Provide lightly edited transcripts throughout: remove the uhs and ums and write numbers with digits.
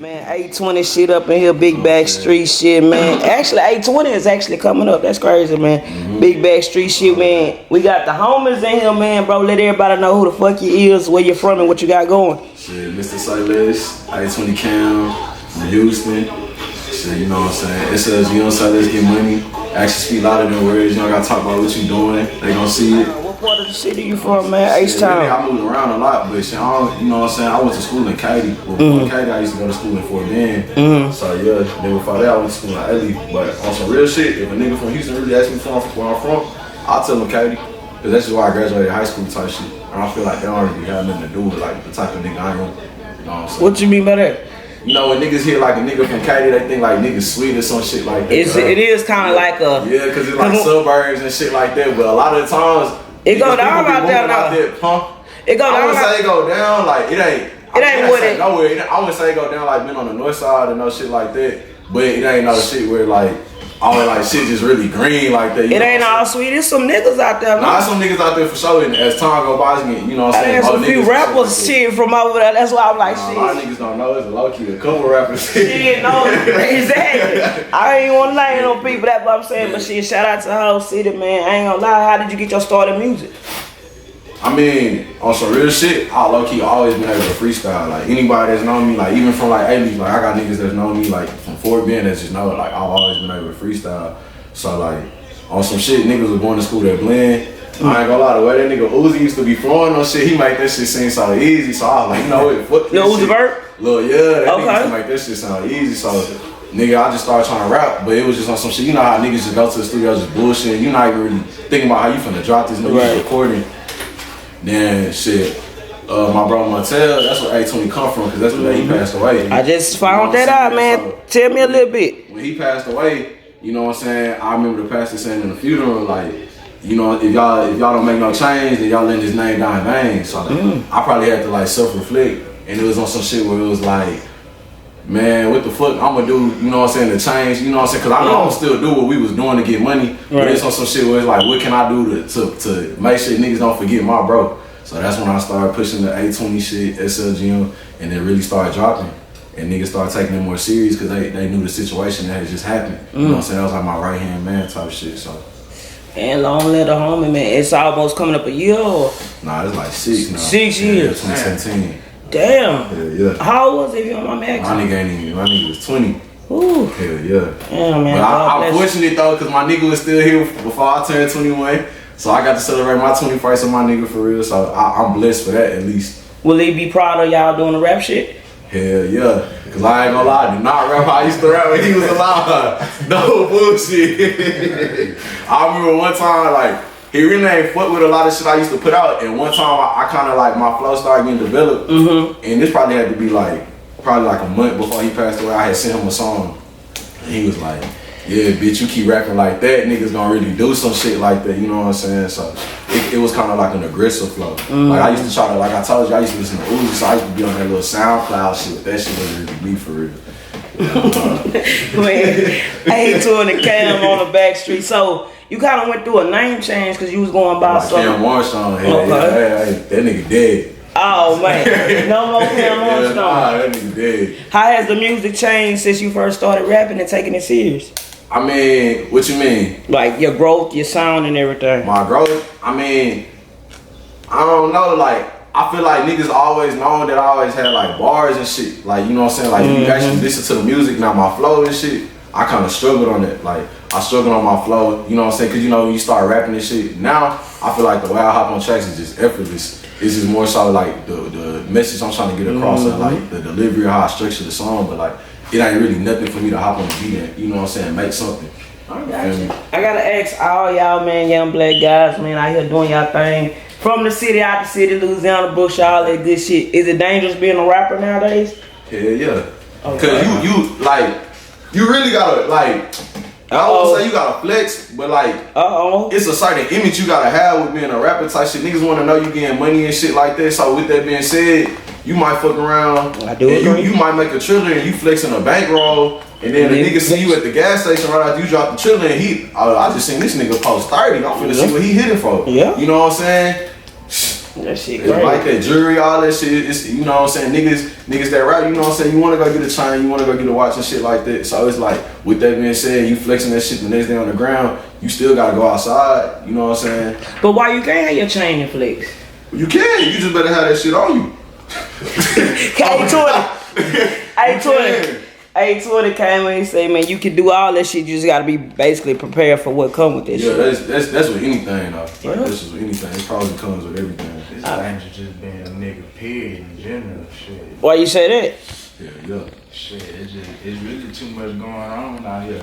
Man, 820 shit up in here, Big Back Street shit, man. Actually, 820 is actually coming up. That's crazy, man. Big Back Street shit, man. We got the homies in here, man, bro. Let everybody know who the fuck you is, where you from, and what you got going. Shit, Mr. Silas, 820 Cam, from Houston. Shit, you know what I'm saying? It says, you know, so let's get money. Actually speak louder than words. You know, I gotta talk about what you doing. They gonna see it. What part of the city you from, man? H-Town. Really, I moved around a lot, but shit, you know what I'm saying? I went to school in Katy. Before Katy, I used to go to school in Fort Bend. So yeah, then before that, I went to school in Ely. But on some real shit, if a nigga from Houston really asks me where I'm from, I'll tell him Katy. Cause that's just why I graduated high school type shit. And I feel like they don't really have nothing to do with like the type of nigga I am. You know what I'm saying? What you mean by that? You know, when niggas hear like a nigga from Katy, they think like niggas sweet or some shit like that. It is kind of like a... Yeah, cause it's like suburbs and shit like that. But a lot of the times, it go down out there, It go down. I wouldn't say it go down like it ain't. It ain't what it. Nowhere. I wouldn't say it go down like been on the north side and no shit like that. But it ain't no shit where like all like shit just really green like that. It ain't all sweet. There's some niggas out there. Nah, some niggas out there for sure. And as time go by, you know what I'm saying? There's a few rappers shit from over there. That's why I'm like, shit. A lot of niggas don't know. It's a low key. A couple rappers. Shit, no, exactly. I ain't want to name no people. That's what I'm saying. But shit, shout out to the whole city, man. I ain't gonna lie. How did you get your start in music? I mean, on some real shit, I low-key always been able to freestyle. Like, anybody that's known me, like, even from, like, A-League, like, I got niggas that's known me, like, from Fort Bend that just know, like, I've always been able to freestyle. So, like, on some shit, niggas was going to school that blend. I ain't gonna lie, the way that nigga Uzi used to be flowing on shit, he make that shit seem so easy. So, I was like, you know what, fuck this Lil Uzi shit. Vert? Lil, yeah, that nigga used to make that shit sound easy. So, nigga, I just started trying to rap, but it was just on some shit. You know how niggas just go to the studio just bullshit. You not even really thinking about how you finna drop this nigga recording. Then shit, my bro Montel, that's where 820 come from, cause that's where he passed away. I just found that out, man. So, tell me a little bit. When he passed away, you know what I'm saying? I remember the pastor saying in the funeral, like, you know, if y'all don't make no change, then y'all letting his name die in vain. So I probably had to like self-reflect, and it was on some shit where it was like, man, what the fuck I'm gonna do, you know what I'm saying, to change, you know what I'm saying? Cause I know I'm gonna still do what we was doing to get money, but it's on some shit where it's like, what can I do to make sure niggas don't forget my bro? So that's when I started pushing the 820 shit, SLGM, and then really started dropping. And niggas started taking it more serious cause they knew the situation that had just happened. You know what I'm saying? That was like my right hand man type shit, so. And long live the homie, man. It's almost coming up a year or? Nah, it's like 6 now. 6 years. 2017. Damn. Yeah. How old was it if you don't mind me asking? My nigga was 20. Ooh. Hell yeah. Damn, man. But I'm fortunate though, cause my nigga was still here before I turned 21. So I got to celebrate my 21st with my nigga for real. So I'm blessed for that at least. Will he be proud of y'all doing the rap shit? Hell yeah. Cause I ain't gonna lie, I do not rap how I used to rap when he was alive. No bullshit. I remember one time, like, he really ain't fuck with a lot of shit I used to put out. And one time I kind of like, my flow started getting developed. And this probably had to be like, a month before he passed away. I had sent him a song. And he was like, yeah, bitch, you keep rapping like that, niggas gonna really do some shit like that, you know what I'm saying? So it was kind of like an aggressive flow. Like I used to try to, like I told you, I used to listen to Uzi, so I used to be on that little SoundCloud shit, but that shit wasn't really me for real. Man, I hate touring the Cam on the back street. So you kind of went through a name change because you was going by like Cam Armstrong, hey, that nigga dead. Oh man, no more Cam Armstrong. Nah, that nigga dead. How has the music changed since you first started rapping and taking it serious? I mean, what you mean? Like your growth, your sound and everything. My growth? I mean, I don't know, like, I feel like niggas always known that I always had like bars and shit. Like, you know what I'm saying? Like, you actually listen to the music, now my flow and shit, I kind of struggled on it. Like, I struggled on my flow, you know what I'm saying? Cause you know, when you start rapping and shit, now I feel like the way I hop on tracks is just effortless. It's just more so like the message I'm trying to get across and like the delivery of how I structure the song, but like, it ain't really nothing for me to hop on the beat and, you know what I'm saying, make something. I gotta ask all y'all, man, young black guys, man, out here doing y'all thing. From the city, out the city, Louisiana, Bush, all that good shit. Is it dangerous being a rapper nowadays? Hell yeah. Cause you like, you really gotta like, I don't say you gotta flex, but like, it's a certain image you gotta have with being a rapper type shit. Niggas wanna know you getting money and shit like that. So with that being said, you might fuck around. I do and you might make a triller and you flexing a bankroll, and then the nigga see you at the gas station right after you drop the triller, and I just seen this nigga post 30. I'm finna see what he hitting for. Yeah. You know what I'm saying? That shit It's great. like that jewelry, all that shit. It's, you know what I'm saying, niggas that rap, you know what I'm saying, you wanna go get a chain, you wanna go get a watch and shit like that. So it's like, with that being said, you flexing that shit the next day on the ground, you still gotta go outside, you know what I'm saying? But why you can't have your chain and flex? You can, you just better have that shit on you. A20 came in and said, man, you can do all that shit. You just gotta be basically prepared for what come with that Yeah, shit. that's with anything though. Like, Yeah. that's just with anything. It probably comes with everything. It's dangerous just being a nigga, period, in general. Shit. Why you say that? Yeah. Shit, it's really too much going on out here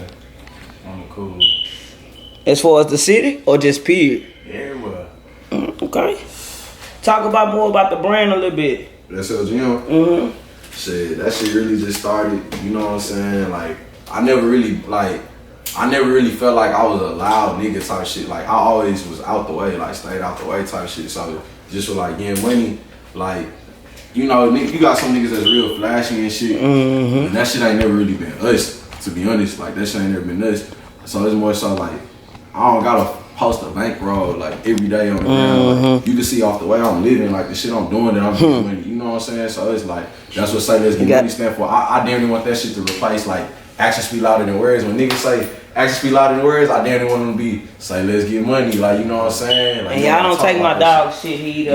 on the cool. As far as the city or just period? Everywhere. Okay. Talk about more about the brand a little bit. That's LGM. Mm-hmm. Shit, that shit really just started, you know what I'm saying? Like, I never really felt like I was a loud nigga type shit. Like, I always was out the way, like, stayed out the way type shit. So, just for, like, getting money, like, you know, you got some niggas that's real flashy and shit. Mm-hmm. And that shit ain't never really been us, to be honest. Like, that shit ain't never been us. So, it's more so, like, I don't gotta post a bankroll, like, every day on the ground. Like, you can see off the way I'm living, like, the shit I'm doing, that I'm getting money. You know what I'm saying? So, it's like, that's what Say Let's Get Money stand for. I damn near want that shit to replace, like, actions speak louder than words. When niggas say actions speak louder than words, I damn near want them to be Say Let's Get Money. Like, you know what I'm saying? Like, And y'all don't take my dog shit. He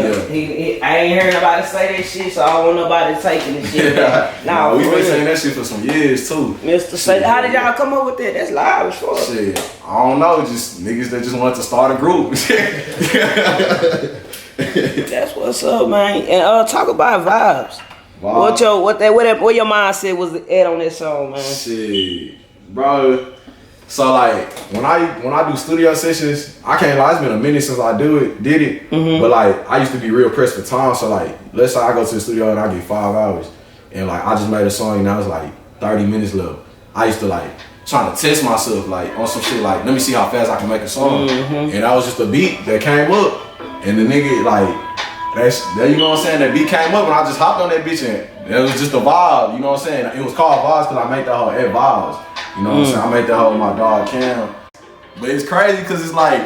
I ain't heard nobody say that shit, so I don't want nobody taking the shit. Nah, we been saying that shit for some years too. Mr. Say, how did y'all come up with that? That's live as fuck. Shit, I don't know, just niggas that just want to start a group. That's what's up, man. And talk about vibes. Wow. What your mindset was at on that song, man? Shit, bro. So like when I do studio sessions, I can't lie, it's been a minute since I did it. But like I used to be real pressed for time. So like let's say I go to the studio and I get 5 hours, and like I just made a song and I was like 30 minutes left. I used to like trying to test myself like on some shit like let me see how fast I can make a song. And that was just a beat that came up, and the nigga like. That you know what I'm saying? That beat came up and I just hopped on that bitch and it was just a vibe, you know what I'm saying? It was called Vibes because I made that whole Ed Vibes. You know what I'm saying? I made that whole with my dog Cam. But it's crazy because it's like,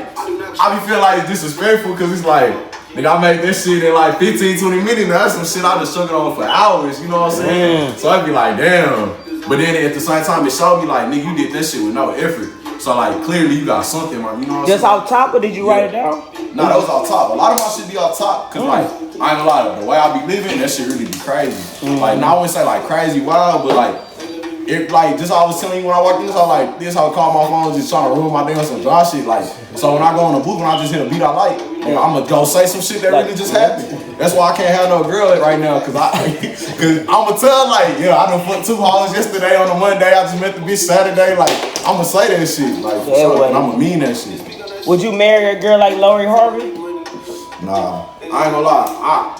I be feeling like it's disrespectful because it's like, nigga, I made this shit in like 15, 20 minutes. Now that's some shit I just struggled on for hours, you know what I'm saying? So I'd be like, damn. But then at the same time, it showed me like, nigga, you did that shit with no effort. So like, clearly you got something, man, you know what I'm saying? Just off top, or did you write it down? Nah, that was off top. A lot of my shit be off top, cause like, I ain't gonna lie, the way I be living, that shit really be crazy. Like, now I wouldn't say like crazy wild, but like, it like, just I was telling you when I walked in this house, like, this how I call my phone, just trying to ruin my day on some dry shit. Like, so when I go on the booth and I just hit a beat I like, I'm gonna go say some shit that really just happened. That's why I can't have no girl right now, cause I'ma tell like, yeah, I done fucked 2 hoes yesterday on a Monday, I just met the bitch Saturday, like, I'ma say that shit, like, for sure, and I'ma mean that shit. Would you marry a girl like Lori Harvey? Nah, I ain't gonna lie.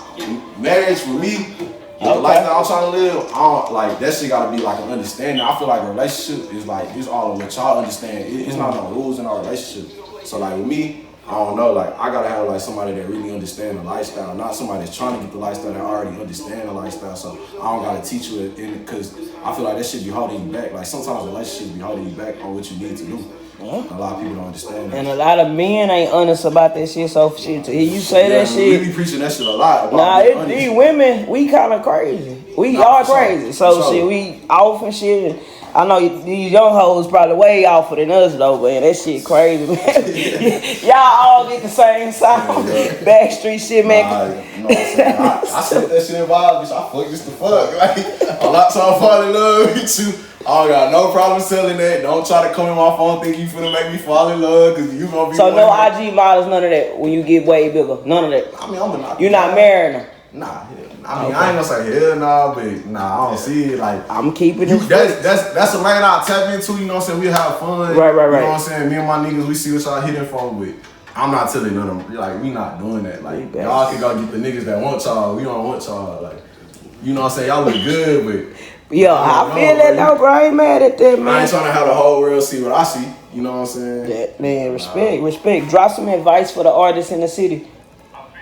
Marriage for me, the lifestyle I'm trying to live, I don't, like that shit gotta be like an understanding. I feel like a relationship is like it's all of what y'all understand. It's not no rules in our relationship. So like with me, I don't know. Like I gotta have like somebody that really understand the lifestyle, not somebody that's trying to get the lifestyle that already understand the lifestyle. So I don't gotta teach you it because I feel like that shit be holding you back. Like sometimes relationships be holding you back on what you need to do. A lot of people don't understand that. And a lot of men ain't honest about that shit, so shit to hear you say that shit. We be preaching that shit a lot. Nah, these women, we kind of crazy. We are crazy. So shit, we off and shit. And I know these young hoes probably way offer than us though, man. That shit crazy, man. Y'all all get the same sound. Backstreet shit, man. You know what I'm saying? I said that shit in Vibes, bitch. I fuck just the fuck. Like, I'm not trying to fall in love with you. I don't got no problem selling that. Don't try to come in my phone think you finna make me fall in love because you gonna be. So no IG models, none of that. When you get way bigger, none of that. I mean, I'm not. You're not marrying them. Nah, I mean, I ain't gonna say hell nah, but nah, I don't see it like. I'm keeping it. That's a lane I tap into. You know what I'm saying? We have fun. Right. You know what I'm saying? Me and my niggas, we see what y'all hitting from, but I'm not telling none of them. Like, we not doing that. Like, y'all can go get the niggas that want y'all. We don't want y'all. Like, you know what I'm saying? Y'all look good, but. Yo, I feel that though, bro. I ain't mad at that, man. I ain't trying to have the whole world see what I see. You know what I'm saying? Yeah, man, respect. Drop some advice for the artists in the city.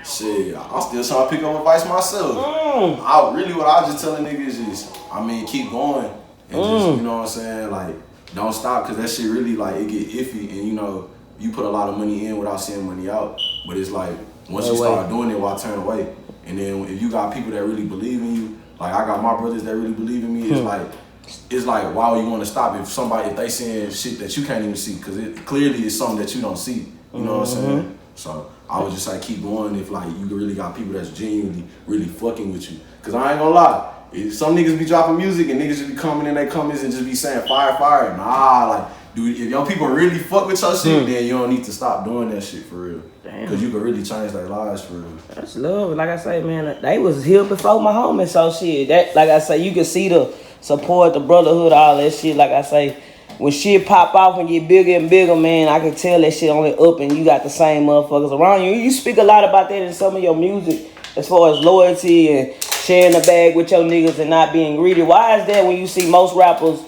Shit, I'm still trying to pick up advice myself. What I just telling niggas is, I mean, keep going. And just, you know what I'm saying? Like, don't stop, because that shit really, like, it get iffy. And, you know, you put a lot of money in without seeing money out. But it's like, Once you start doing it, why turn away? And then if you got people that really believe in you, like I got my brothers that really believe in me, it's like why would you want to stop if they saying shit that you can't even see? Because it clearly is something that you don't see. You know what I'm saying? So I would just like keep going if like you really got people that's genuinely really fucking with you. Cause I ain't gonna lie, some niggas be dropping music and niggas just be coming in their comments and just be saying fire, fire. Nah, like dude, if young people really fuck with your shit, then you don't need to stop doing that shit for real. Damn. Cause you could really change their lives for real. That's love. Like I say, man, they was here before my homies, so shit. That, like I say, you can see the support, the brotherhood, all that shit. Like I say, when shit pop off and get bigger and bigger, man, I can tell that shit only up and you got the same motherfuckers around you. You speak a lot about that in some of your music as far as loyalty and sharing the bag with your niggas and not being greedy. Why is that when you see most rappers,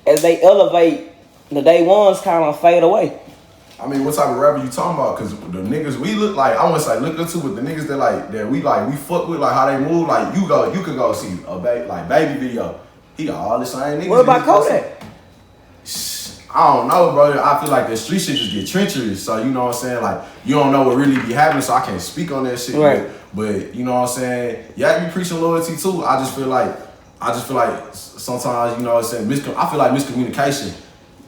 as they elevate, the day ones kind of fade away? I mean, what type of rapper you talking about? Cause the niggas we look like, I want to say look up to, but the niggas that we fuck with, like how they move, like you could go see a baby video. He got all the same niggas. What about Kodak? I don't know, bro. I feel like the street shit just get treacherous. So you know what I'm saying? Like you don't know what really be happening, so I can't speak on that shit. Right. But you know what I'm saying? Yeah, I be preaching loyalty too. I just feel like sometimes, you know what I'm saying, I feel like miscommunication.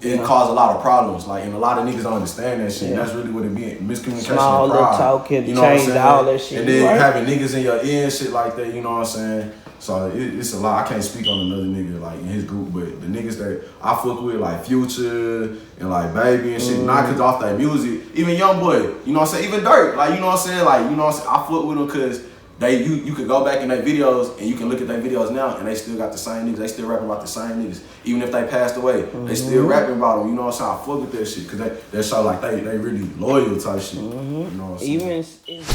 It caused a lot of problems, like, and a lot of niggas don't understand that shit. Yeah. That's really what it be, miscommunication. Small and pride. little talk can you know change all that shit. And then right? having niggas in your ear and shit like that, you know what I'm saying? So it's a lot. I can't speak on another nigga like in his group, but the niggas that I fuck with, like Future and like Baby and shit, not cause off that music, even Young Boy, you know what I'm saying? Even Dirt, like, you know what I'm saying? Like, you know what I'm saying? I fuck with them cause you could go back in their videos and you can look at their videos now and they still got the same niggas. They still rapping about the same niggas. Even if they passed away, they still rapping about them. You know what I'm saying? I fuck with that shit because they show like they really loyal type shit. You know what I'm saying? Even